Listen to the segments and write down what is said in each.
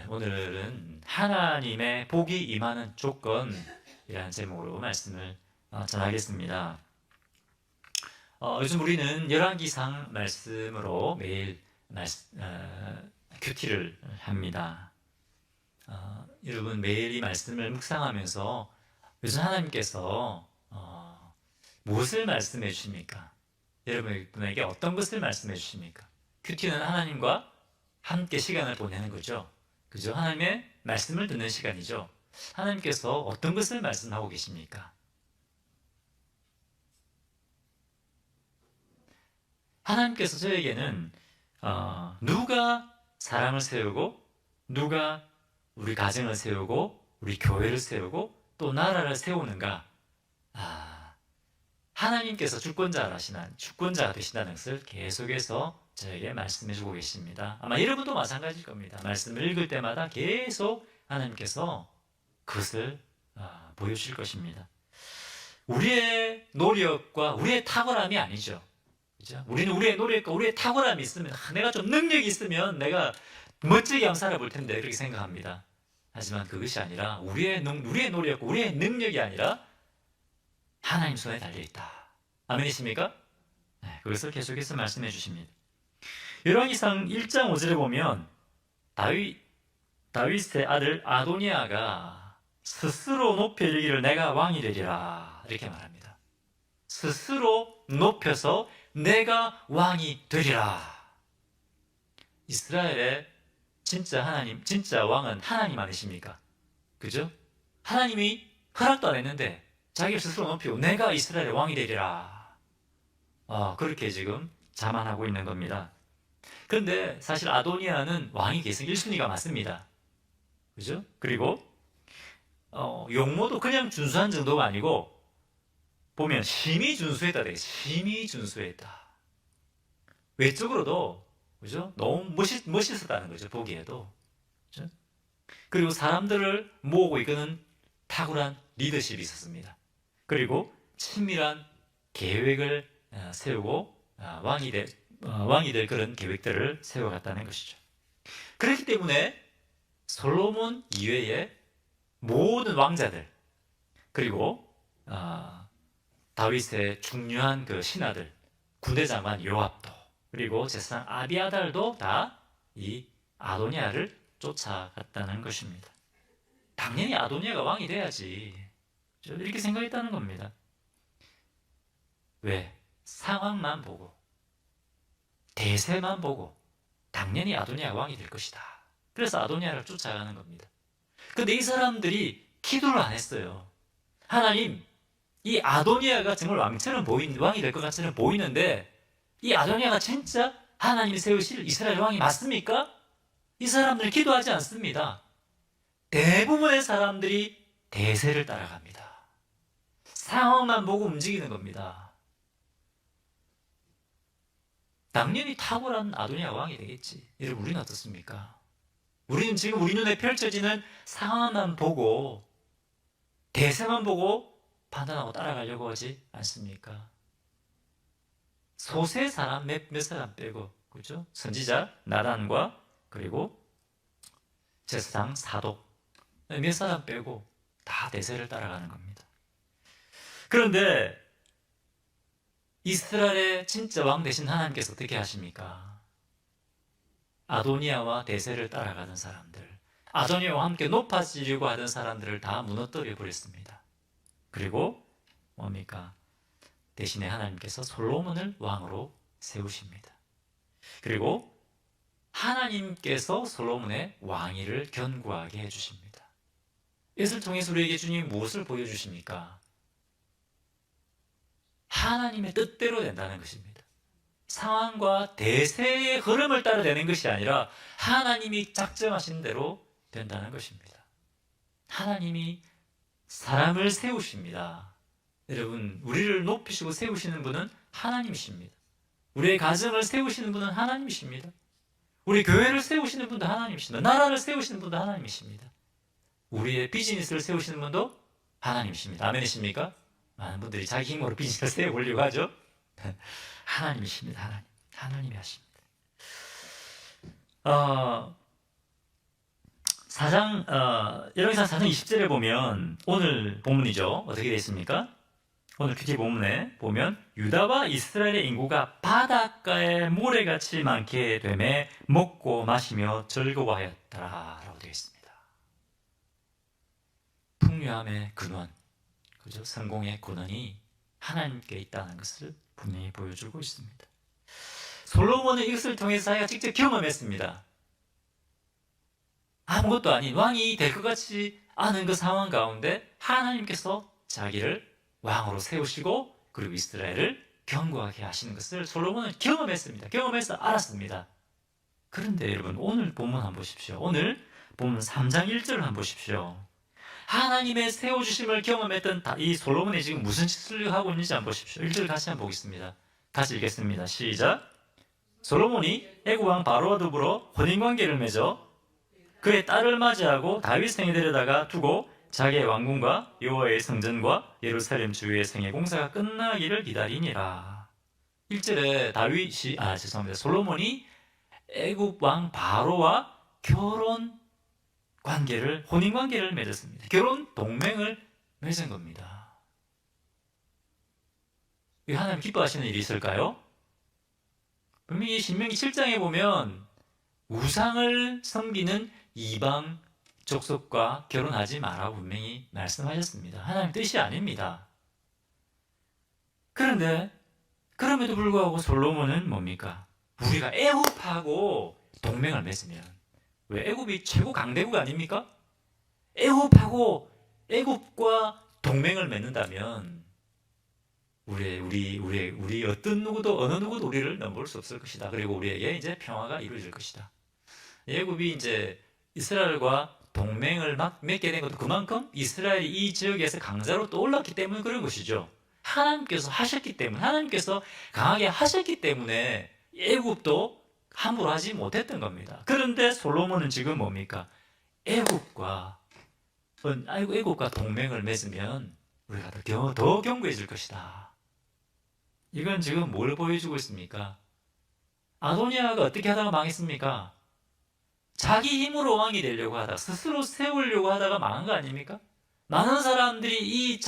오늘은 하나님의 복이 임하는 조건이라는 제목으로 말씀을 전하겠습니다. 요즘 우리는 열왕기상 말씀으로 매일 큐티를 합니다. 여러분 매일 이 말씀을 묵상하면서 요즘 하나님께서 무엇을 말씀해 주십니까? 여러분에게 어떤 것을 말씀해 주십니까? 큐티는 하나님과 함께 시간을 보내는 거죠. 그죠? 하나님의 말씀을 듣는 시간이죠. 하나님께서 어떤 것을 말씀하고 계십니까? 하나님께서 저에게는 누가 사람을 세우고 누가 우리 가정을 세우고 우리 교회를 세우고 또 나라를 세우는가, 하나님께서 주권자가 되신다는 것을 계속해서 저에게 말씀해 주고 계십니다. 아마 여러분도 마찬가지일 겁니다. 말씀을 읽을 때마다 계속 하나님께서 그것을 보여주실 것입니다. 우리의 노력과 우리의 탁월함이 아니죠. 그죠? 우리는 우리의 노력과 우리의 탁월함이 있으면, 내가 좀 능력이 있으면 내가 멋지게 한번 살아볼 텐데, 그렇게 생각합니다. 하지만 그것이 아니라 우리의 노력과 우리의 능력이 아니라 하나님 손에 달려있다. 아멘이십니까? 네, 그것을 계속해서 말씀해 주십니다. 열왕기상 1장 5절에 보면 다윗의 아들 아도니아가 스스로 높여 이르기를 내가 왕이 되리라, 이렇게 말합니다. 스스로 높여서 내가 왕이 되리라. 이스라엘의 진짜 왕은 하나님 아니십니까? 그죠? 하나님이 허락도 안 했는데 자기를 스스로 높이고 내가 이스라엘의 왕이 되리라, 그렇게 지금 자만하고 있는 겁니다. 그런데 사실 아도니아는 왕위 계승 1순위가 맞습니다. 그죠? 그리고 용모도 그냥 준수한 정도가 아니고 보면 심히 준수했다. 심히 준수했다. 외적으로도, 그죠? 너무 멋있었다는 거죠. 보기에도. 그죠? 그리고 사람들을 모으고 이끄는 탁월한 리더십이 있었습니다. 그리고 친밀한 계획을 세우고 왕이 될 그런 계획들을 세워갔다는 것이죠. 그렇기 때문에 솔로몬 이외의 모든 왕자들, 그리고 다윗의 중요한 그 신하들, 군대장관 요압도, 그리고 제사장 아비아달도 다 이 아도니아를 쫓아갔다는 것입니다. 당연히 아도니아가 왕이 돼야지, 이렇게 생각했다는 겁니다. 왜? 상황만 보고, 대세만 보고 당연히 아도니아가 왕이 될 것이다. 그래서 아도니아를 쫓아가는 겁니다. 근데 이 사람들이 기도를 안 했어요. 하나님, 이 아도니아가 정말 왕이 될 것 같처럼 보이는데 이 아도니아가 진짜 하나님이 세우실 이스라엘 왕이 맞습니까? 이 사람들 기도하지 않습니다. 대부분의 사람들이 대세를 따라갑니다. 상황만 보고 움직이는 겁니다. 당연히 탁월한 아도니아 왕이 되겠지. 여러분, 우리는 어떻습니까? 우리는 지금 우리 눈에 펼쳐지는 상황만 보고, 대세만 보고 판단하고 따라가려고 하지 않습니까? 소세 사람 몇 사람 빼고, 그죠? 선지자 나단과 그리고 제사장 사독 몇 사람 빼고 다 대세를 따라가는 겁니다. 그런데 이스라엘의 진짜 왕 되신 하나님께서 어떻게 하십니까? 아도니아와 대세를 따라가는 사람들, 아도니아와 함께 높아지려고 하던 사람들을 다 무너뜨려 버렸습니다. 그리고 뭡니까? 대신에 하나님께서 솔로몬을 왕으로 세우십니다. 그리고 하나님께서 솔로몬의 왕위를 견고하게 해주십니다. 이것을 통해서 우리에게 주님이 무엇을 보여주십니까? 하나님의 뜻대로 된다는 것입니다. 상황과 대세의 흐름을 따라 되는 것이 아니라 하나님이 작정하신 대로 된다는 것입니다. 하나님이 사람을 세우십니다. 여러분, 우리를 높이시고 세우시는 분은 하나님이십니다. 우리의 가정을 세우시는 분은 하나님이십니다. 우리 교회를 세우시는 분도 하나님이십니다. 나라를 세우시는 분도 하나님이십니다. 우리의 비즈니스를 세우시는 분도 하나님이십니다. 아멘이십니까? 많은 분들이 자기 힘으로 비즈니스를 세워보려고 하죠. 하나님이십니다. 하나님이 하십니다. 열왕기상 4장 20절에 보면 오늘 본문이죠. 어떻게 되어 있습니까? 오늘 큐티 본문에 보면 유다와 이스라엘의 인구가 바닷가에 모래같이 많게 되매 먹고 마시며 즐거워하였더라라고 되어 있습니다. 풍요함의 근원, 그죠? 성공의 근원이 하나님께 있다는 것을 분명히 보여주고 있습니다. 솔로몬은 이것을 통해서 자기가 직접 경험했습니다. 아무것도 아닌 왕이 될 것 같지 않은 그 상황 가운데 하나님께서 자기를 왕으로 세우시고 그리고 이스라엘을 견고하게 하시는 것을 솔로몬은 경험했습니다. 경험해서 알았습니다. 그런데 여러분 오늘 본문 한번 보십시오. 오늘 본문 3장 1절을 한번 보십시오. 하나님의 세워주심을 경험했던 이 솔로몬이 지금 무슨 짓을 하고 있는지 한번 보십시오. 1절 같이 한번 보겠습니다. 같이 읽겠습니다. 시작. 솔로몬이 애굽 왕 바로와 더불어 혼인관계를 맺어 그의 딸을 맞이하고 다윗 성에 데려다가 두고 자기의 왕궁과 여호와의 성전과 예루살렘 주위의 성의 공사가 끝나기를 기다리니라. 1절에 솔로몬이 애굽 왕 바로와 혼인 관계를 맺었습니다. 결혼 동맹을 맺은 겁니다. 왜 하나님 기뻐하시는 일이 있을까요? 분명히 신명기 7장에 보면 우상을 섬기는 이방 족속과 결혼하지 마라고 분명히 말씀하셨습니다. 하나님 뜻이 아닙니다. 그런데 그럼에도 불구하고 솔로몬은 뭡니까? 우리가 애굽하고 동맹을 맺으면, 왜 애굽이 최고 강대국 아닙니까? 애굽과 동맹을 맺는다면 우리 어떤 누구도 어느 누구도 우리를 넘볼 수 없을 것이다. 그리고 우리에게 이제 평화가 이루어질 것이다. 애굽이 이제 이스라엘과 동맹을 맺게 된 것도 그만큼 이스라엘이 이 지역에서 강자로 떠올랐기 때문에 그런 것이죠. 하나님께서 하셨기 때문에, 하나님께서 강하게 하셨기 때문에 애굽도 함부로 하지 못했던 겁니다. 그런데 솔로몬은 지금 뭡니까? 애굽과 동맹을 맺으면 우리가 더 견고해질 것이다. 이건 지금 뭘 보여주고 있습니까? 아도니아가 어떻게 하다가 망했습니까? 자기 힘으로 왕이 되려고 하다가, 스스로 세우려고 하다가 망한 거 아닙니까? 많은 사람들이 이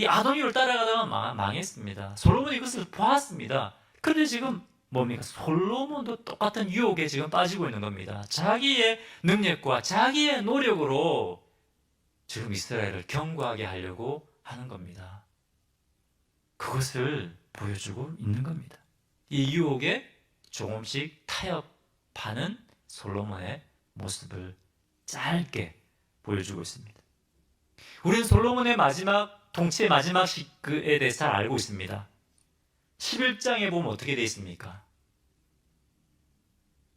아도니아를 따라가다가 망했습니다. 솔로몬이 그것을 보았습니다. 그런데 지금 뭡니까? 솔로몬도 똑같은 유혹에 지금 빠지고 있는 겁니다. 자기의 능력과 자기의 노력으로 지금 이스라엘을 견고하게 하려고 하는 겁니다. 그것을 보여주고 있는 겁니다. 이 유혹에 조금씩 타협하는 솔로몬의 모습을 짧게 보여주고 있습니다. 우리는 솔로몬의 통치의 마지막 시기에 대해서 잘 알고 있습니다. 11장에 보면 어떻게 되어 있습니까?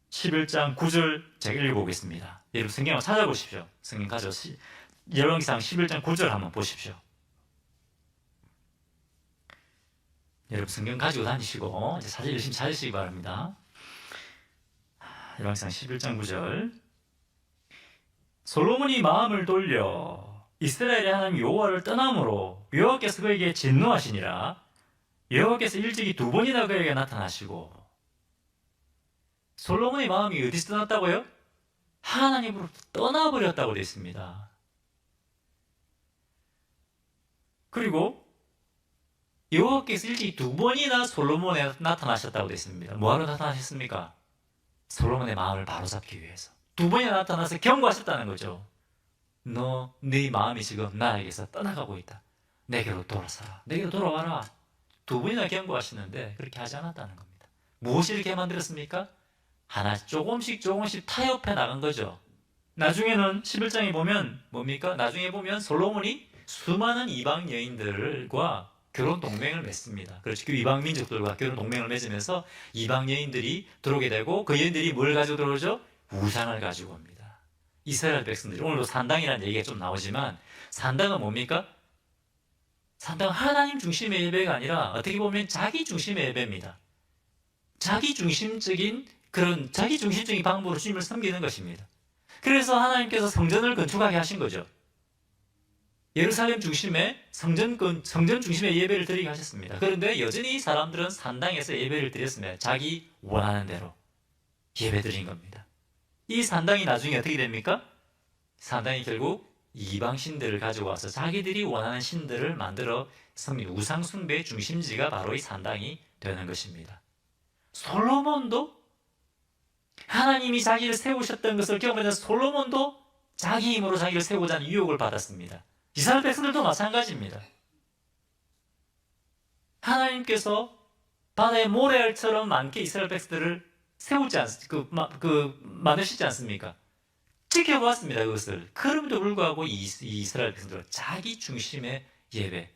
11장 9절 제가 읽어보겠습니다. 여러분 성경을 찾아보십시오. 성경 가져오시 열왕기상 11장 9절 한번 보십시오. 여러분 성경 가지고 다니시고 이제 사진 열심히 찾으시기 바랍니다. 열왕기상 11장 9절. 솔로몬이 마음을 돌려 이스라엘의 하나님 여호와를 떠남으로 여호와께서 그에게 진노하시니라. 여호와께서 일찍이 2번이나 그에게 나타나시고. 솔로몬의 마음이 어디서 떠났다고요? 하나님으로 떠나버렸다고 되어 있습니다. 그리고 여호와께서 일찍이 2번이나 솔로몬에 나타나셨다고 되어 있습니다. 뭐하러 나타나셨습니까? 솔로몬의 마음을 바로잡기 위해서 2번이나 나타나서 경고하셨다는 거죠. 네 마음이 지금 나에게서 떠나가고 있다. 내게로 돌아서라. 내게로 돌아와라. 2번이나 경고하시는데 그렇게 하지 않았다는 겁니다. 무엇이 이렇게 만들었습니까? 조금씩 타협해 나간 거죠. 나중에는 11장에 보면 뭡니까? 나중에 보면 솔로몬이 수많은 이방 여인들과 결혼 동맹을 맺습니다. 그렇죠. 그 이방 민족들과 결혼 동맹을 맺으면서 이방 여인들이 들어오게 되고 그 여인들이 뭘 가지고 들어오죠? 우상을 가지고 옵니다. 이스라엘 백성들이, 오늘도 산당이라는 얘기가 좀 나오지만 산당은 뭡니까? 산당은 하나님 중심의 예배가 아니라 어떻게 보면 자기 중심의 예배입니다. 자기 중심적인 방법으로 주님을 섬기는 것입니다. 그래서 하나님께서 성전을 건축하게 하신 거죠. 예루살렘 중심의 성전 중심의 예배를 드리게 하셨습니다. 그런데 여전히 사람들은 산당에서 예배를 드렸으며 자기 원하는 대로 예배 드린 겁니다. 이 산당이 나중에 어떻게 됩니까? 산당이 결국 이방 신들을 가지고 와서 자기들이 원하는 신들을 만들어 섬긴 우상 숭배의 중심지가 바로 이 산당이 되는 것입니다. 솔로몬도 하나님이 자기를 세우셨던 것을 경험하던 솔로몬도 자기 힘으로 자기를 세우고자 하는 유혹을 받았습니다. 이스라엘 백성들도 마찬가지입니다. 하나님께서 바다의 모래알처럼 많게 이스라엘 백성들을 세우지 만드시지 않습니까? 지켜봤습니다, 그것을. 그럼에도 불구하고 이 이스라엘 백성들은 자기 중심의 예배,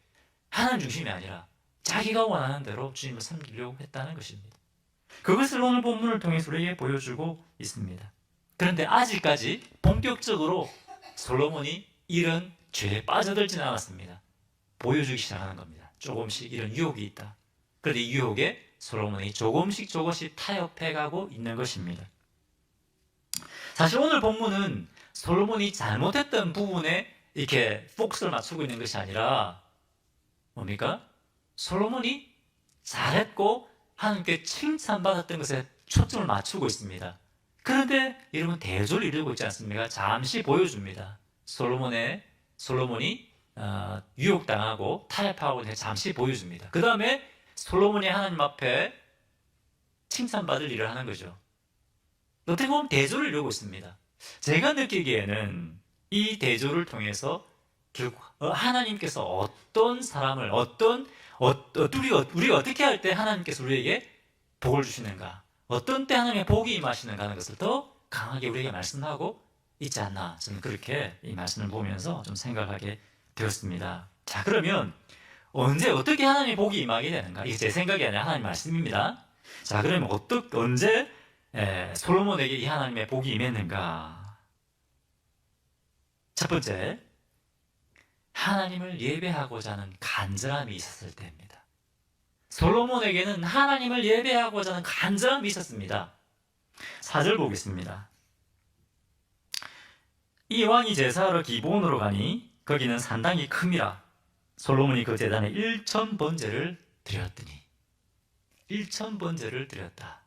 하나님 중심이 아니라 자기가 원하는 대로 주님을 섬기려고 했다는 것입니다. 그것을 오늘 본문을 통해서 우리에게 보여주고 있습니다. 그런데 아직까지 본격적으로 솔로몬이 이런 죄에 빠져들지는 않았습니다. 보여주기 시작하는 겁니다. 조금씩 이런 유혹이 있다. 그런데 이 유혹에 솔로몬이 조금씩 타협해가고 있는 것입니다. 사실 오늘 본문은 솔로몬이 잘못했던 부분에 이렇게 포커스를 맞추고 있는 것이 아니라 뭡니까? 솔로몬이 잘했고 하나님께 칭찬받았던 것에 초점을 맞추고 있습니다. 그런데 여러분 대조를 이루고 있지 않습니까? 잠시 보여줍니다. 솔로몬이 유혹당하고 타협하고 잠시 보여줍니다. 그 다음에 솔로몬이 하나님 앞에 칭찬받을 일을 하는 거죠. 어떻게 보면 대조를 이루고 있습니다. 제가 느끼기에는 이 대조를 통해서 결국 하나님께서 어떤 사람을 우리가 어떻게 할 때 하나님께서 우리에게 복을 주시는가, 어떤 때 하나님의 복이 임하시는가 하는 것을 더 강하게 우리에게 말씀하고 있지 않나, 저는 그렇게 이 말씀을 보면서 좀 생각하게 되었습니다. 자, 그러면 언제 어떻게 하나님의 복이 임하게 되는가? 이게 제 생각이 아니라 하나님 말씀입니다. 자, 그러면 언제 솔로몬에게 이 하나님의 복이 임했는가? 첫 번째, 하나님을 예배하고자 하는 간절함이 있었을 때입니다. 솔로몬에게는 하나님을 예배하고자 하는 간절함이 있었습니다. 4절 보겠습니다. 이 왕이 제사하러 기브온으로 가니 거기는 산당이 큼이라. 솔로몬이 그 제단에 1,000번제를 드렸더니 1,000번제를 드렸다.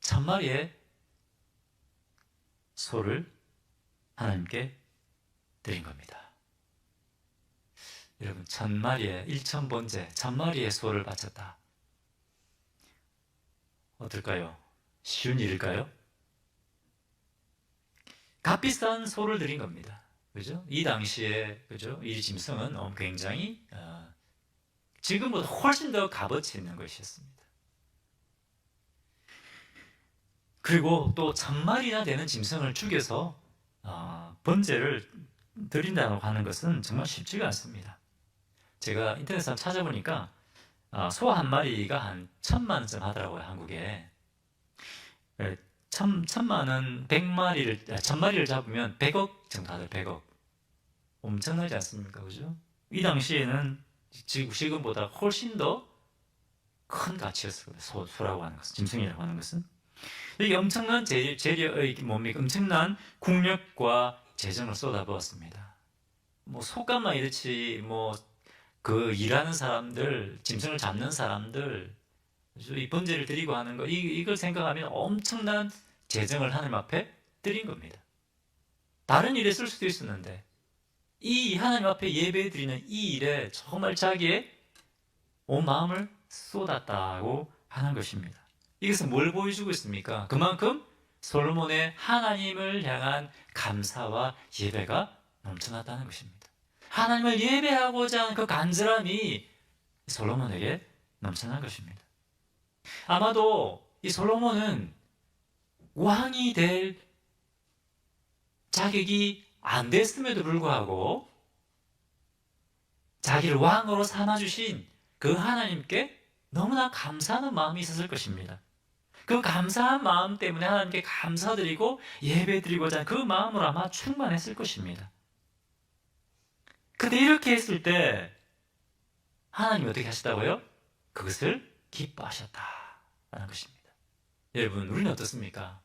1,000마리의 소를 하나님께 드린 겁니다. 여러분, 1,000번제, 1,000마리의 소를 바쳤다. 어떨까요? 쉬운 일일까요? 값비싼 소를 드린 겁니다. 그죠? 이 당시에, 그죠? 이 짐승은 굉장히, 지금보다 훨씬 더 값어치 있는 것이었습니다. 그리고 또 1,000마리나 되는 짐승을 죽여서 번제를 드린다고 하는 것은 정말 쉽지가 않습니다. 제가 인터넷에서 찾아보니까 소 한 마리가 한 1,000만 원쯤 하더라고요, 한국에. 1,000만 원, 1,000마리를 잡으면 100억 정도 하더라고요, 100억. 엄청나지 않습니까? 그죠? 이 당시에는 지금보다 훨씬 더 큰 가치였어요. 소라고 하는 것은, 짐승이라고 하는 것은. 이게 엄청난 엄청난 국력과 재정을 쏟아부었습니다. 소값만 이렇지, 일하는 사람들, 짐승을 잡는 사람들, 이 번제를 드리고 하는 거, 이걸 생각하면 엄청난 재정을 하나님 앞에 드린 겁니다. 다른 일에 쓸 수도 있었는데, 이 하나님 앞에 예배 드리는 이 일에 정말 자기의 온 마음을 쏟았다고 하는 것입니다. 이것은 뭘 보여주고 있습니까? 그만큼 솔로몬의 하나님을 향한 감사와 예배가 넘쳐났다는 것입니다. 하나님을 예배하고자 하는 그 간절함이 솔로몬에게 넘쳐난 것입니다. 아마도 이 솔로몬은 왕이 될 자격이 안 됐음에도 불구하고 자기를 왕으로 삼아주신 그 하나님께 너무나 감사하는 마음이 있었을 것입니다. 그 감사한 마음 때문에 하나님께 감사드리고 예배드리고자 하는 그 마음으로 아마 충만했을 것입니다. 근데 이렇게 했을 때 하나님이 어떻게 하시다고요? 그것을 기뻐하셨다라는 것입니다. 여러분, 우리는 어떻습니까?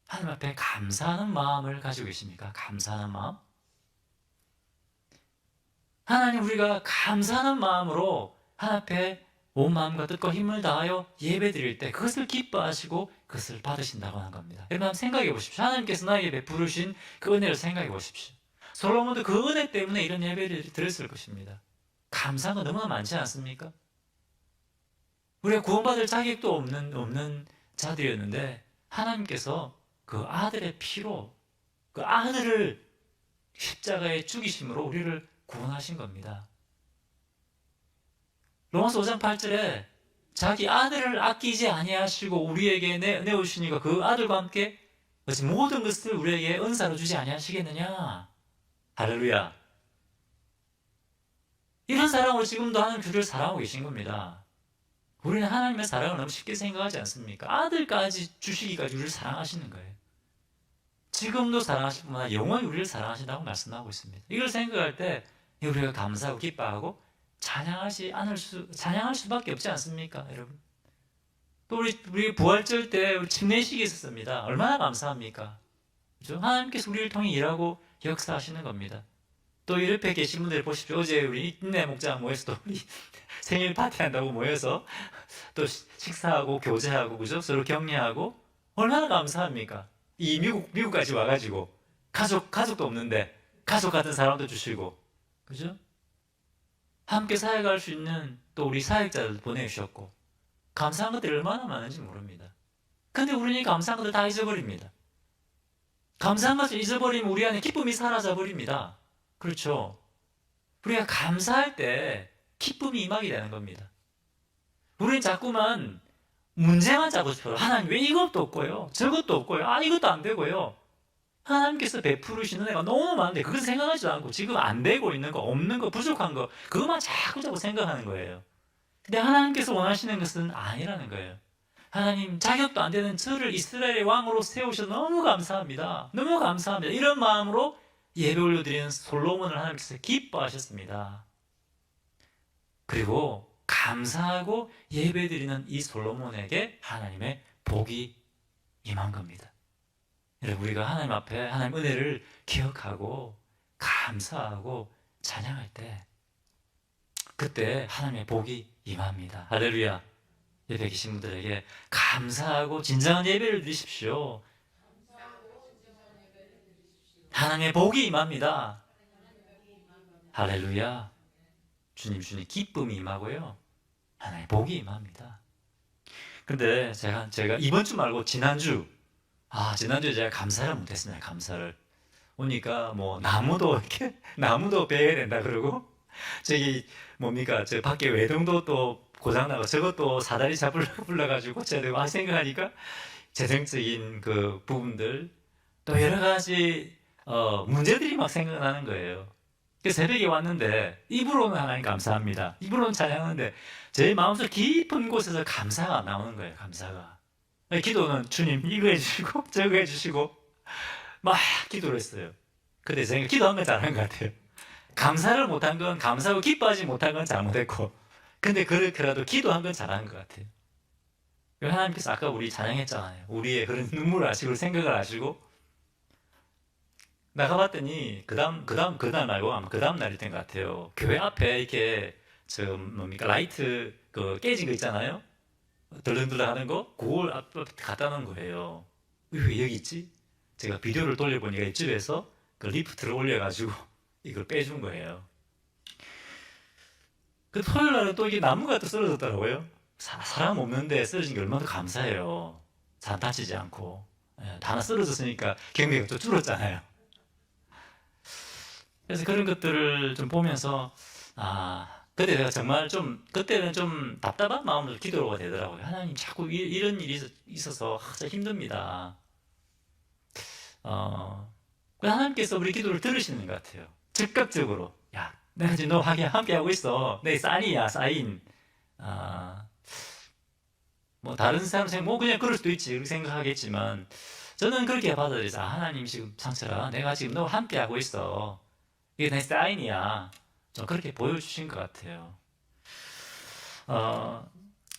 하나님 앞에 감사하는 마음을 가지고 계십니까? 감사하는 마음? 하나님, 우리가 감사하는 마음으로 하나님 앞에 온 마음과 뜻과 힘을 다하여 예배 드릴 때 그것을 기뻐하시고 그것을 받으신다고 하는 겁니다. 여러분 한번 생각해 보십시오. 하나님께서 나에게 베푸르신 그 은혜를 생각해 보십시오. 솔로몬도 그 은혜 때문에 이런 예배를 드렸을 것입니다. 감사한 거 너무나 많지 않습니까? 우리가 구원받을 자격도 없는 자들이었는데 하나님께서 그 아들의 피로 그 아들을 십자가에 죽이심으로 우리를 구원하신 겁니다. 로마서 5장 8절에 자기 아들을 아끼지 아니하시고 우리에게 내오시니까 그 아들과 함께 모든 것을 우리에게 은사로 주지 아니하시겠느냐. 할렐루야. 이런 사랑으로 지금도 하나님 우리를 사랑하고 계신 겁니다. 우리는 하나님의 사랑을 너무 쉽게 생각하지 않습니까? 아들까지 주시기까지 우리를 사랑하시는 거예요. 지금도 사랑하실 뿐만 아니라 영원히 우리를 사랑하신다고 말씀하고 있습니다. 이걸 생각할 때 우리가 감사하고 기뻐하고 찬양할 수밖에 없지 않습니까, 여러분? 또 우리 부활절 때 우리 침례식이 있었습니다. 얼마나 감사합니까? 그죠? 하나님께서 우리를 통해 일하고 역사하시는 겁니다. 또 옆에 계신 분들 보십시오. 어제 우리 인내 목장 모여서 또 우리 생일 파티한다고 모여서 또 식사하고 교제하고 그죠? 서로 격려하고 얼마나 감사합니까? 이 미국까지 와가지고 가족도 없는데 가족 같은 사람도 주시고 그죠? 함께 사역할 수 있는 또 우리 사역자들 보내주셨고 감사한 것들이 얼마나 많은지 모릅니다. 근데 우리는 감사한 것들 다 잊어버립니다. 감사한 것을 잊어버리면 우리 안에 기쁨이 사라져 버립니다. 그렇죠? 우리가 감사할 때 기쁨이 임하게 되는 겁니다. 우리는 자꾸만 문제만 잡고 싶어요. 하나님 왜 이것도 없고요, 저것도 없고요, 이것도 안 되고요. 하나님께서 베푸르시는 애가 너무 많은데 그걸 생각하지도 않고 지금 안 되고 있는 거, 없는 거, 부족한 거 그것만 자꾸 생각하는 거예요. 근데 하나님께서 원하시는 것은 아니라는 거예요. 하나님 자격도 안 되는 저를 이스라엘의 왕으로 세우셔서 너무 감사합니다. 너무 감사합니다. 이런 마음으로 예배 올려드리는 솔로몬을 하나님께서 기뻐하셨습니다. 그리고 감사하고 예배드리는 이 솔로몬에게 하나님의 복이 임한 겁니다. 여러분 우리가 하나님 앞에 하나님 은혜를 기억하고 감사하고 찬양할 때 그때 하나님의 복이 임합니다. 할렐루야. 예배 계신 분들에게 감사하고 진정한 예배를 드리십시오. 하나님의 복이 임합니다. 할렐루야. 주님 기쁨이 임하고요. 하나님의 복이 임합니다. 근데 제가 이번 주 말고 지난주에 제가 감사를 못했습니다. 감사를. 오니까 나무도 베어야 된다 그러고 저기 뭡니까 저 밖에 외동도 또 고장나고 저것도 사다리 불러가지고 고쳐야 되고 생각하니까 재정적인 그 부분들 또 여러 가지 문제들이 막 생각나는 거예요. 그래서 새벽에 왔는데 입으로는 하나님 감사합니다. 입으로는 찬양하는데 제 마음속 깊은 곳에서 감사가 안 나오는 거예요. 감사가. 기도는 주님 이거 해주시고 저거 해주시고 막 기도를 했어요. 근데 제가 기도한 건 잘한 것 같아요. 감사를 못한 건 감사하고 기뻐하지 못한 건 잘못했고 근데 그렇게라도 기도한 건 잘한 것 같아요. 하나님께서 아까 우리 찬양했잖아요. 우리의 그런 눈물을 아시고 생각을 아시고 나가봤더니 그날 말고 아마 그 다음 날일 것 같아요. 교회 앞에 이렇게 라이트 깨진 거 있잖아요. 덜렁덜렁 하는 거 그걸 앞에 갖다 놓은 거예요. 왜 여기 있지? 제가 비디오를 돌려보니까 이집에서 그 리프트를 올려가지고 이걸 빼준 거예요. 그 토요일 날은 또 이게 나무가 또 쓰러졌더라고요. 사람 없는데 쓰러진 게 얼마나 감사해요. 사람 다치지 않고. 다 하나 쓰러졌으니까 경비가 또 줄었잖아요. 그래서 그런 것들을 좀 보면서 그때 내가 정말 그때는 좀 답답한 마음으로 기도가 되더라고요. 하나님 자꾸 이런 일이 있어서 진짜 힘듭니다. 하나님께서 우리 기도를 들으시는 것 같아요. 즉각적으로 야 내가 지금 너 함께 하고 있어. 내 사인이야 사인. 다른 사람 그냥 그럴 수도 있지 그렇게 생각하겠지만 저는 그렇게 받아들여서 하나님 지금 상철아 내가 지금 너 함께 하고 있어. 이게 내 사인이야. 좀 그렇게 보여주신 것 같아요.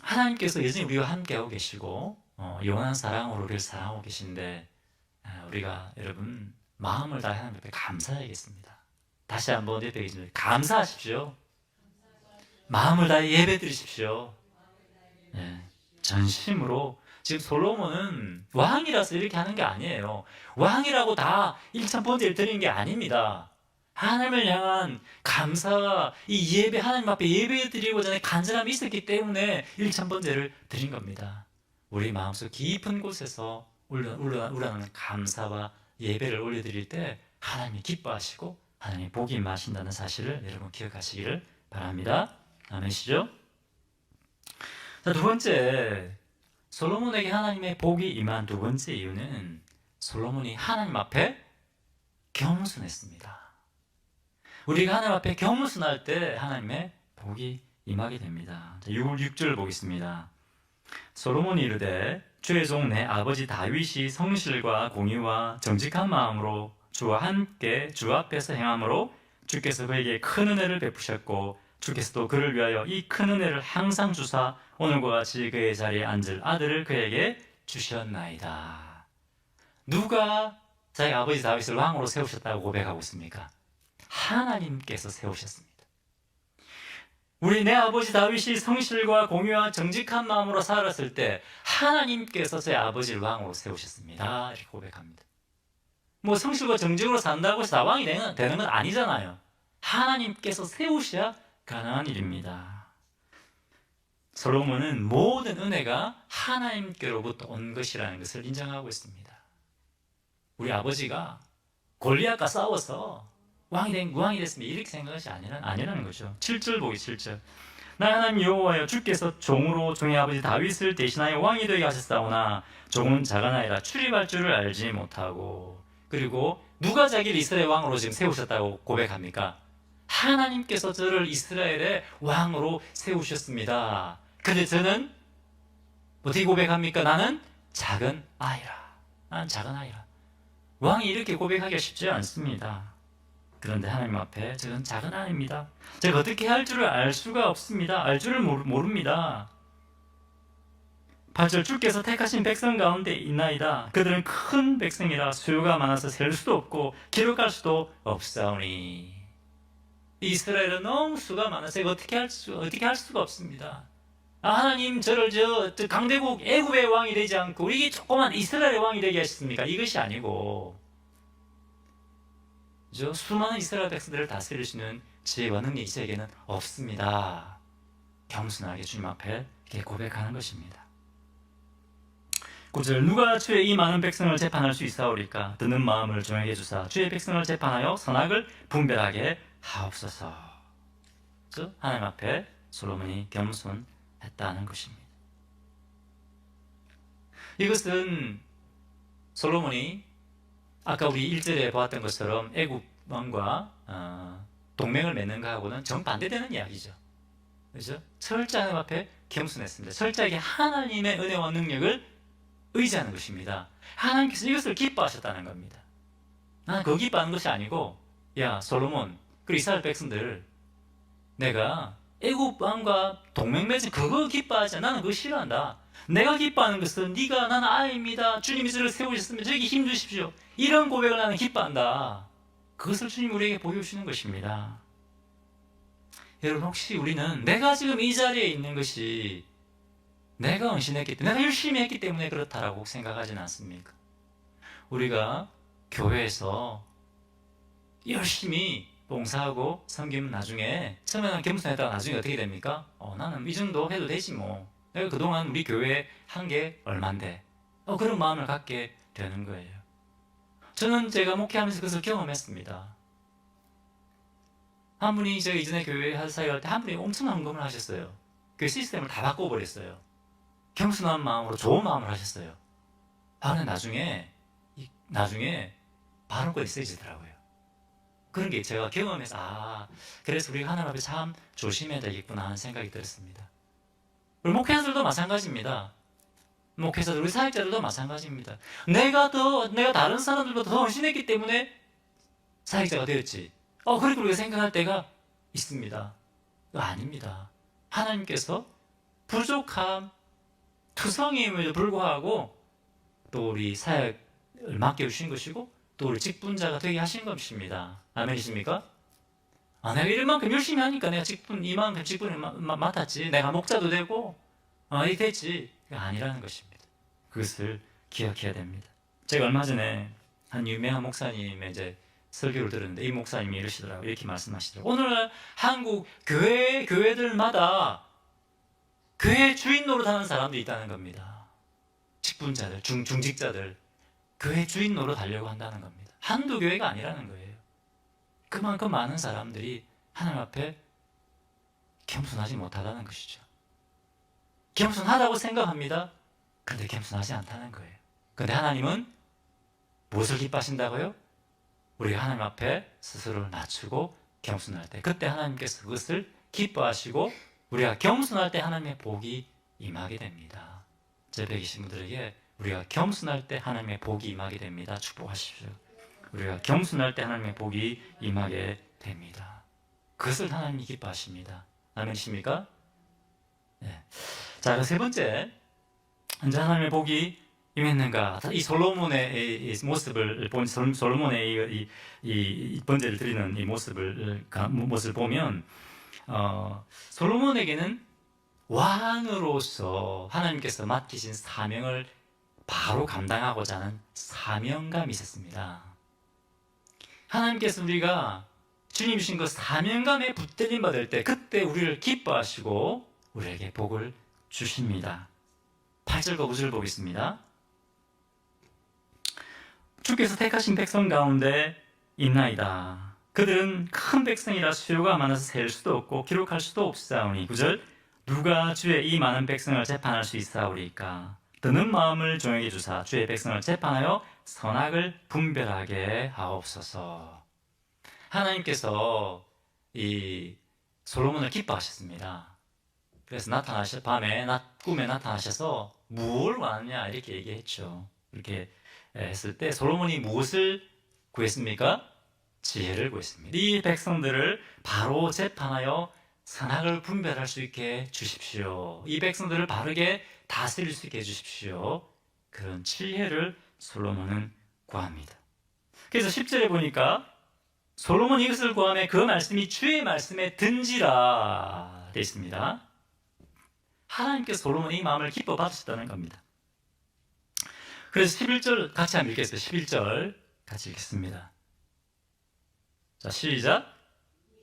하나님께서 여전히 우리와 함께하고 계시고 영원한 사랑으로 우리를 사랑하고 계신데 우리가 여러분 마음을 다해 하나님 앞에 감사해야겠습니다. 다시 한번 예배 드리십시오. 감사하십시오. 마음을 다해 예배 드리십시오. 전심으로. 지금 솔로몬은 왕이라서 이렇게 하는 게 아니에요. 왕이라고 다 일천번제를 드리는 게 아닙니다. 하나님을 향한 감사와 이 예배, 하나님 앞에 예배 드리고자 하는 간절함이 있었기 때문에 일천번제를 드린 겁니다. 우리 마음속 깊은 곳에서 우러나는 감사와 예배를 올려드릴 때 하나님이 기뻐하시고 하나님이 복이 임하신다는 사실을 여러분 기억하시기를 바랍니다. 아멘이시죠? 자, 두 번째, 솔로몬에게 하나님의 복이 임한 두 번째 이유는 솔로몬이 하나님 앞에 겸손했습니다. 우리가 하나님 앞에 겸손할 때 하나님의 복이 임하게 됩니다. 6절 보겠습니다. 솔로몬이 이르되 주의 종 내 아버지 다윗이 성실과 공의와 정직한 마음으로 주와 함께 주 앞에서 행함으로 주께서 그에게 큰 은혜를 베푸셨고 주께서도 그를 위하여 이 큰 은혜를 항상 주사 오늘과 같이 그의 자리에 앉을 아들을 그에게 주셨나이다. 누가 자기 아버지 다윗을 왕으로 세우셨다고 고백하고 있습니까? 하나님께서 세우셨습니다. 우리 내 아버지 다윗이 성실과 공의와 정직한 마음으로 살았을 때 하나님께서 제 아버지를 왕으로 세우셨습니다. 이렇게 고백합니다. 뭐 성실과 정직으로 산다고 해서 다 왕이 되는 건 아니잖아요. 하나님께서 세우셔야 가능한 일입니다. 솔로몬은 모든 은혜가 하나님께로부터 온 것이라는 것을 인정하고 있습니다. 우리 아버지가 골리앗과 싸워서 왕이 됐으면 이렇게 생각하지 아니라는 거죠. 7절 보기 7절. 나 하나님 여호와여 주께서 종으로 종의 아버지 다윗을 대신하여 왕이 되게 하셨사오나 종은 자가나이라 출입할 줄을 알지 못하고. 그리고 누가 자기를 이스라엘 왕으로 지금 세우셨다고 고백합니까? 하나님께서 저를 이스라엘의 왕으로 세우셨습니다. 근데 저는 어떻게 고백합니까? 나는 작은 아이라. 나는 작은 아이라. 왕이 이렇게 고백하기가 쉽지 않습니다. 그런데 하나님 앞에 저는 작은 아이입니다. 제가 어떻게 할 줄을 알 수가 없습니다. 알 줄을 모릅니다. 8절 주께서 택하신 백성 가운데 있나이다. 그들은 큰 백성이라 수요가 많아서 셀 수도 없고 기록할 수도 없사오니. 이스라엘은 너무 수가 많아서 어떻게 할 수가 없습니다. 하나님 저를 저 강대국 애굽의 왕이 되지 않고 이게 조그만 이스라엘의 왕이 되게 하셨습니까? 이것이 아니고 저 수많은 이스라엘 백성들을 다스릴 수 있는 지혜와 능력이 저에게는 없습니다. 겸손하게 주님 앞에 이렇게 고백하는 것입니다. 9절 누가 주의 이 많은 백성을 재판할 수 있사오리까? 듣는 마음을 종에게 주사 주의 백성을 재판하여 선악을 분별하게 하옵소서. 하나님 앞에 솔로몬이 겸손했다는 것입니다. 이것은 솔로몬이 아까 우리 1절에 보았던 것처럼 애굽 왕과 동맹을 맺는 것하고는 정반대되는 이야기죠. 그렇죠? 철저히 하나님 앞에 겸손했습니다. 철저하게 하나님의 은혜와 능력을 의지하는 것입니다. 하나님께서 이것을 기뻐하셨다는 겁니다. 나는 그거 기뻐하는 것이 아니고 야 솔로몬 그리고 이스라엘 백성들 내가 애굽 왕과 동맹 맺은 그거 기뻐하지 않아. 나는 그거 싫어한다. 내가 기뻐하는 것은 네가 나는 아이입니다. 주님이 저를 세우셨으면 저에게 힘 주십시오. 이런 고백을 나는 기뻐한다. 그것을 주님 우리에게 보여주시는 것입니다. 여러분 혹시 우리는 내가 지금 이 자리에 있는 것이 내가 헌신했기 때문에 내가 열심히 했기 때문에 그렇다라고 생각하지는 않습니까? 우리가 교회에서 열심히 봉사하고 섬기면 나중에 처음에는 겸손했다가 나중에 어떻게 됩니까? 나는 이 정도 해도 되지 뭐. 내가 그동안 우리 교회에 한 게 얼만데. 그런 마음을 갖게 되는 거예요. 저는 제가 목회하면서 그것을 경험했습니다. 한 분이 제가 이전에 교회 사역할 때 한 분이 엄청난 헌금을 하셨어요. 그 시스템을 다 바꿔버렸어요. 겸손한 마음으로 좋은 마음을 하셨어요. 근데 나중에 발언권이 세지더라고요. 그런 게 제가 경험해서 그래서 우리가 하나님 앞에 참 조심해야 되겠구나 하는 생각이 들었습니다. 우리 목회자들도 마찬가지입니다. 목회자들, 우리 사역자들도 마찬가지입니다. 내가 다른 사람들보다 더 헌신했기 때문에 사역자가 되었지. 그렇게 우리가 생각할 때가 있습니다. 아닙니다. 하나님께서 부족함, 투성임에도 불구하고 또 우리 사역을 맡겨주신 것이고 또 우리 직분자가 되게 하신 것입니다. 아멘이십니까? 내가 이만큼 열심히 하니까 내가 이만큼 직분을 맡았지. 내가 목자도 되고 이게 됐지. 아니라는 것입니다. 그것을 기억해야 됩니다. 제가 얼마 전에 한 유명한 목사님의 이제 설교를 들었는데 이 목사님이 이러시더라고요. 이렇게 말씀하시더라고요. 오늘날 한국 교회들마다 교회 주인 노릇하는 사람들이 있다는 겁니다. 직분자들, 중직자들, 교회 주인 노릇하려고 한다는 겁니다. 한두 교회가 아니라는 거예요. 그만큼 많은 사람들이 하나님 앞에 겸손하지 못하다는 것이죠. 겸손하다고 생각합니다. 그런데 겸손하지 않다는 거예요. 그런데 하나님은 무엇을 기뻐하신다고요? 우리가 하나님 앞에 스스로를 낮추고 겸손할 때, 그때 하나님께서 그것을 기뻐하시고 우리가 겸손할 때 하나님의 복이 임하게 됩니다. 제배 계신 분들에게 우리가 겸손할 때 하나님의 복이 임하게 됩니다. 축복하십시오. 우리가 겸손할 때 하나님의 복이 임하게 됩니다. 그것을 하나님이 기뻐하십니다. 아멘이십니까? 네. 자, 그 세 번째, 언제 하나님의 복이 임했는가? 이 솔로몬의 이 모습을 본 솔로몬의 이 번제를 드리는 이 모습을 보면 솔로몬에게는 왕으로서 하나님께서 맡기신 사명을 바로 감당하고자 하는 사명감이 있었습니다. 하나님께서 우리가 주님 주신 그 사명감에 붙들림 받을 때 그때 우리를 기뻐하시고 우리에게 복을 주십니다. 8절과 9절 보겠습니다. 주께서 택하신 백성 가운데 있나이다. 그들은 큰 백성이라 수요가 많아서 셀 수도 없고 기록할 수도 없사오니. 9절, 누가 주의 이 많은 백성을 재판할 수 있사오리까? 드는 마음을 종에게 주사 주의 백성을 재판하여 선악을 분별하게 하옵소서. 하나님께서 이 솔로몬을 기뻐하셨습니다. 그래서 밤에 꿈에 나타나셔서 뭘 원하냐 이렇게 얘기했죠. 이렇게 했을 때 솔로몬이 무엇을 구했습니까? 지혜를 구했습니다. 이 백성들을 바로 재판하여 선악을 분별할 수 있게 주십시오. 이 백성들을 바르게 다스릴 수 있게 해주십시오. 그런 지혜를 솔로몬은 구합니다. 그래서 10절에 보니까 솔로몬이 이것을 구하며 그 말씀이 주의 말씀에 든지라 되어 있습니다. 하나님께서 솔로몬의 이 마음을 기뻐 받으셨다는 겁니다. 그래서 11절 같이 한번 읽겠습니다. 11절 같이 읽겠습니다. 자, 시작.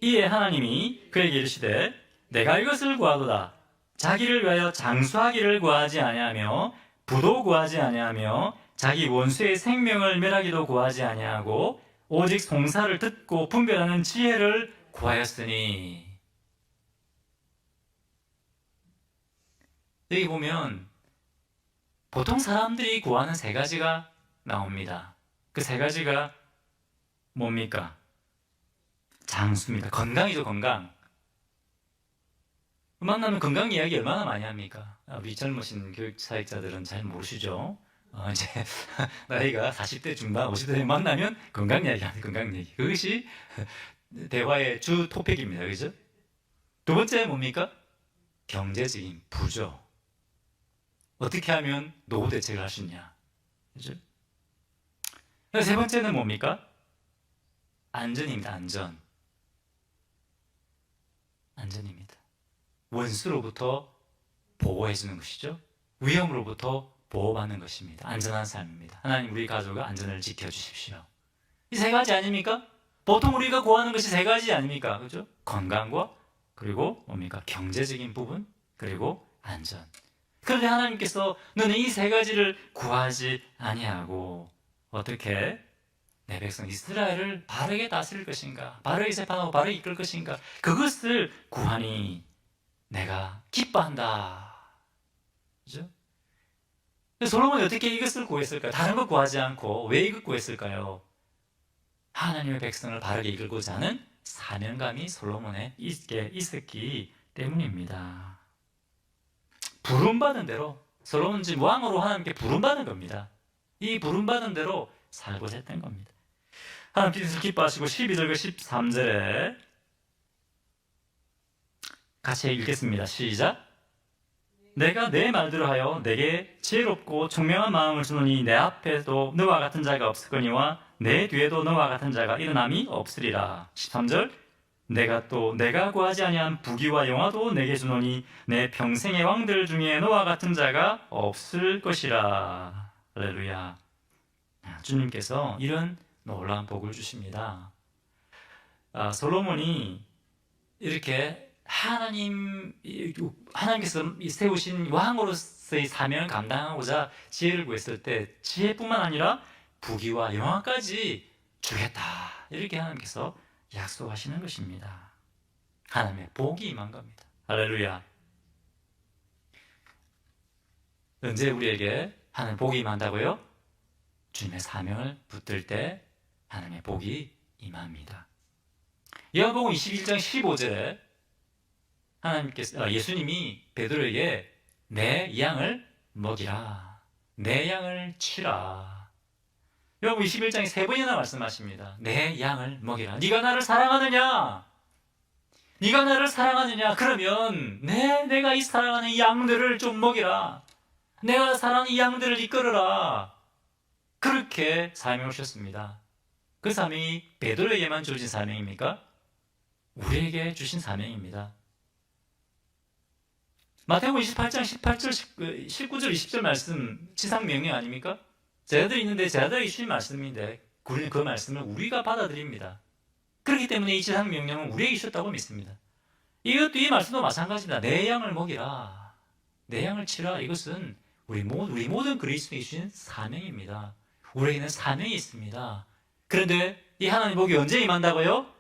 이에 하나님이 그에게 이르시되 내가 이것을 구하도다. 자기를 위하여 장수하기를 구하지 아니하며 부도 구하지 아니하며 자기 원수의 생명을 멸하기도 구하지 아니하고 오직 송사를 듣고 분별하는 지혜를 구하였으니. 여기 보면 보통 사람들이 구하는 세 가지가 나옵니다. 그 세 가지가 뭡니까? 장수입니다. 건강이죠, 건강. 만나면 건강 이야기 얼마나 많이 합니까? 우리 젊으신 교육 사역자들은 잘 모르시죠? 이제 나이가 40대 중반, 50대 만나면 건강 이야기 하는 건강 얘기. 그것이 대화의 주 토픽입니다. 그죠? 두 번째 뭡니까? 경제적인 부죠. 어떻게 하면 노후 대책을 할 수 있냐. 그죠? 세 번째는 뭡니까? 안전입니다. 안전입니다. 원수로부터 보호해주는 것이죠. 위험으로부터 보호받는 것입니다. 안전한 삶입니다. 하나님 우리 가족의 안전을 지켜주십시오. 이 세 가지 아닙니까? 보통 우리가 구하는 것이 세 가지 아닙니까? 그죠? 건강과 그리고 뭡니까? 경제적인 부분 그리고 안전. 그런데 하나님께서 너는 이 세 가지를 구하지 아니하고 어떻게 내 백성 이스라엘을 바르게 다스릴 것인가, 바르게 재판하고 바르게 이끌 것인가, 그것을 구하니 내가 기뻐한다. 그죠? 솔로몬이 어떻게 이것을 구했을까요? 다른 거 구하지 않고 왜 이것 구했을까요? 하나님의 백성을 바르게 이끌고자 하는 사명감이 솔로몬에 있었기 때문입니다. 부름받은 대로, 솔로몬은 지금 왕으로 하나님께 부름받은 겁니다. 이 부름받은 대로 살고자 했던 겁니다. 하나님께서 기뻐하시고 12절과 13절에 같이 읽겠습니다. 시작. 내가 내 말대로 하여 내게 지혜롭고 총명한 마음을 주노니 내 앞에도 너와 같은 자가 없을거니와 내 뒤에도 너와 같은 자가 일어남이 없으리라. 13절. 내가 구하지 아니한 부귀와 영화도 내게 주노니 내 평생의 왕들 중에 너와 같은 자가 없을 것이라. 할렐루야. 주님께서 이런 놀라운 복을 주십니다. 솔로몬이 이렇게 하나님께서 세우신 왕으로서의 사명을 감당하고자 지혜를 구했을 때 지혜뿐만 아니라 부귀와 영화까지 주겠다, 이렇게 하나님께서 약속하시는 것입니다. 하나님의 복이 임한 겁니다. 할렐루야. 언제 우리에게 하나님의 복이 임한다고요? 주님의 사명을 붙들 때 하나님의 복이 임합니다. 요한복음 21장 15절에 예수님이 베드로에게 내 양을 먹이라, 내 양을 치라. 요한복음 21장에 3번이나 말씀하십니다. 내 양을 먹이라. 네가 나를 사랑하느냐? 네가 나를 사랑하느냐? 그러면 내가 이 사랑하는 양들을 좀 먹이라. 내가 사랑하는 이 양들을 이끌어라. 그렇게 사명을 주셨습니다. 그 사명이 베드로에게만 주어진 사명입니까? 우리에게 주신 사명입니다. 마태복음 28장 18절, 19절, 20절 말씀 지상명령 아닙니까? 제자들이 있는데 제자들에게 주신 말씀인데 우리는 그 말씀을 우리가 받아들입니다. 그렇기 때문에 이 지상명령은 우리에게 주셨다고 믿습니다. 이 말씀도 마찬가지입니다. 내 양을 먹이라, 내 양을 치라. 이것은 우리 모든 그리스도인이 주신 사명입니다. 우리에게는 사명이 있습니다. 그런데 이 하나님 복이 언제 임한다고요?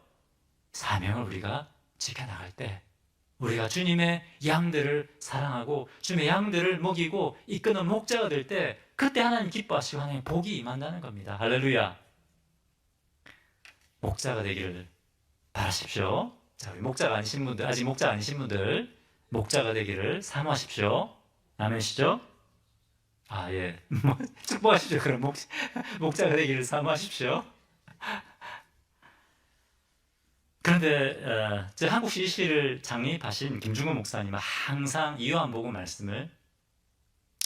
사명을 우리가 지켜나갈 때, 우리가 주님의 양들을 사랑하고 주님의 양들을 먹이고 이끄는 목자가 될 때, 그때 하나님 기뻐하시고 하나님 복이 임한다는 겁니다. 할렐루야. 목자가 되기를 바라십시오. 자, 우리 목자가 아니신 분들, 아직 목자가 아니신 분들 목자가 되기를 사모하십시오. 아멘이시죠? 예. 축복하십시오. 그럼 목자가 되기를 사모하십시오. 그런데 한국 CC를 창립하신 김중근 목사님은 항상 이 요한복음 말씀을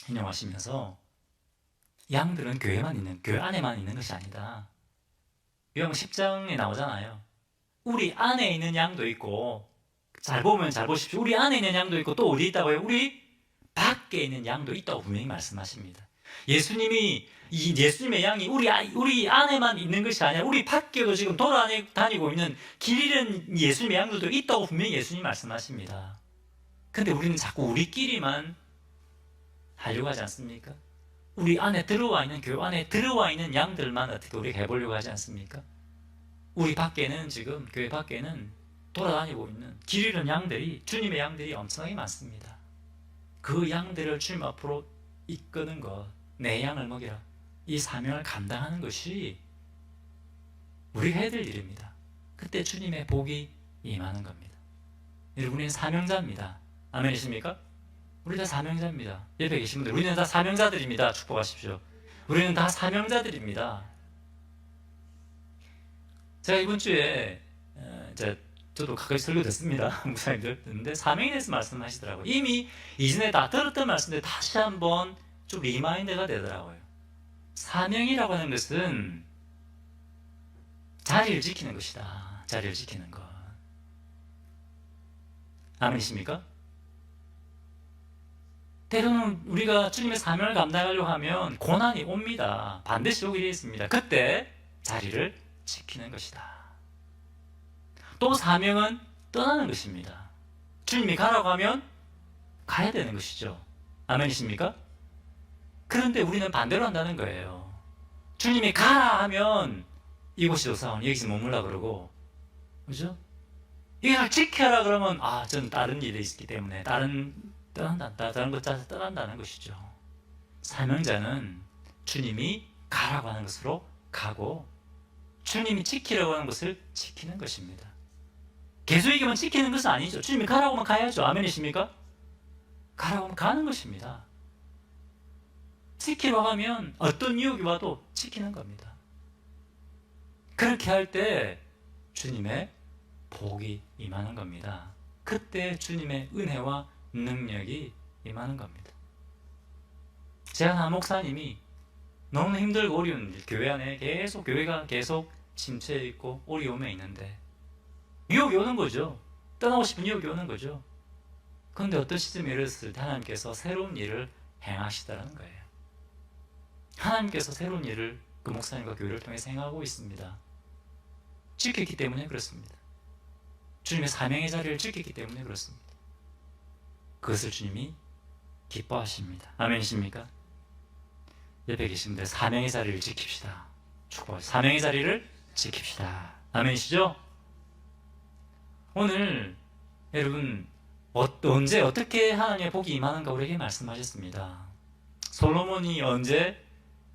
인용하시면서 양들은 교회 안에만 있는 것이 아니다. 요한복음 10장에 나오잖아요. 우리 안에 있는 양도 있고, 잘 보면 잘 보십시오. 우리 안에 있는 양도 있고 또 어디 있다고요? 우리 밖에 있는 양도 있다고 분명히 말씀하십니다. 예수님의 양이 우리 안에만 있는 것이 아니라 우리 밖에도 지금 돌아다니고 있는 길 잃은 예수님의 양들도 있다고 분명히 예수님이 말씀하십니다. 근데 우리는 자꾸 우리끼리만 하려고 하지 않습니까? 우리 안에 들어와 있는, 교회 안에 들어와 있는 양들만 어떻게 우리가 해보려고 하지 않습니까? 우리 밖에는, 지금 교회 밖에는 돌아다니고 있는 길 잃은 양들이, 주님의 양들이 엄청나게 많습니다. 그 양들을 주님 앞으로 이끄는 것, 내 양을 먹이라, 이 사명을 감당하는 것이 우리가 해야 될 일입니다. 그때 주님의 복이 임하는 겁니다. 우리는 사명자입니다. 아멘이십니까? 우리 다 사명자입니다. 옆에 계신 분들, 우리는 다 사명자들입니다. 축복하십시오. 우리는 다 사명자들입니다. 제가 이번 주에 저도 가까이 설교 듣습니다. 목사님들 듣는데 사명에 대해서 말씀하시더라고요. 이미 이전에 다 들었던 말씀인데 다시 한번 좀 리마인드가 되더라고요. 사명이라고 하는 것은 자리를 지키는 것이다. 자리를 지키는 것. 아멘이십니까? 때로는 우리가 주님의 사명을 감당하려고 하면 고난이 옵니다. 반드시 오게 되어 있습니다. 그때 자리를 지키는 것이다. 또 사명은 떠나는 것입니다. 주님이 가라고 하면 가야 되는 것이죠. 아멘이십니까? 그런데 우리는 반대로 한다는 거예요. 주님이 가라 하면 이곳이 도사원, 여기서 머물라 그러고, 그죠? 이걸 지켜라 그러면 저는 다른 일이 있기 때문에 다른 것 짜서 떠난다는 것이죠. 사명자는 주님이 가라고 하는 것으로 가고, 주님이 지키라고 하는 것을 지키는 것입니다. 계속 얘기하면 지키는 것은 아니죠. 주님이 가라고 하면 가야죠. 아멘이십니까? 가라고 하면 가는 것입니다. 지키라고 하면 어떤 유혹이 와도 지키는 겁니다. 그렇게 할 때 주님의 복이 임하는 겁니다. 그때 주님의 은혜와 능력이 임하는 겁니다. 제가 한 목사님이 너무 힘들고 어려운 일, 교회 안에 교회가 계속 침체해 있고 어려움에 있는데 유혹이 오는 거죠. 떠나고 싶은 유혹이 오는 거죠. 그런데 어떤 시점에 이르렀을 때 하나님께서 새로운 일을 행하시다라는 거예요. 하나님께서 새로운 일을 그 목사님과 교회를 통해서 행하고 있습니다. 지켰기 때문에 그렇습니다. 주님의 사명의 자리를 지켰기 때문에 그렇습니다. 그것을 주님이 기뻐하십니다. 아멘이십니까? 옆에 계신 분들 사명의 자리를 지킵시다. 축복하십니다. 사명의 자리를 지킵시다. 아멘이시죠? 오늘 여러분 언제 어떻게 하나님의 복이 임하는가 우리에게 말씀하셨습니다. 솔로몬에게 언제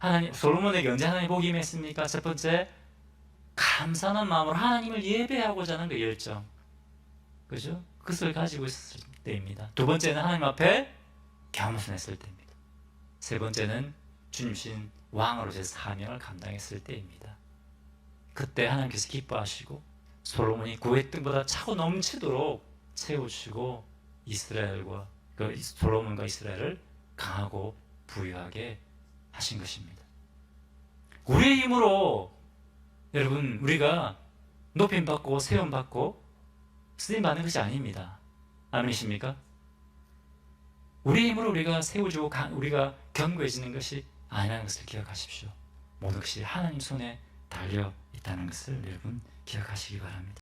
하나님의 복이 임했습니까? 첫 번째, 감사한 마음으로 하나님을 예배하고자 하는 그 열정, 그죠? 그것을 가지고 있었을 때입니다. 두 번째는 하나님 앞에 겸손했을 때입니다. 세 번째는 주님신 왕으로서의 사명을 감당했을 때입니다. 그때 하나님께서 기뻐하시고 솔로몬이 구획 등보다 차고 넘치도록 채우시고 솔로몬과 이스라엘을 강하고 부유하게 하신 것입니다. 우리의 힘으로 여러분 우리가 높임받고 세움받고 쓰임받는 것이 아닙니다. 아멘이십니까? 우리의 힘으로 우리가 세워지고 우리가 견고해지는 것이 아니라는 것을 기억하십시오. 모든 것이 하나님 손에 달려 있다는 것을 여러분 기억하시기 바랍니다.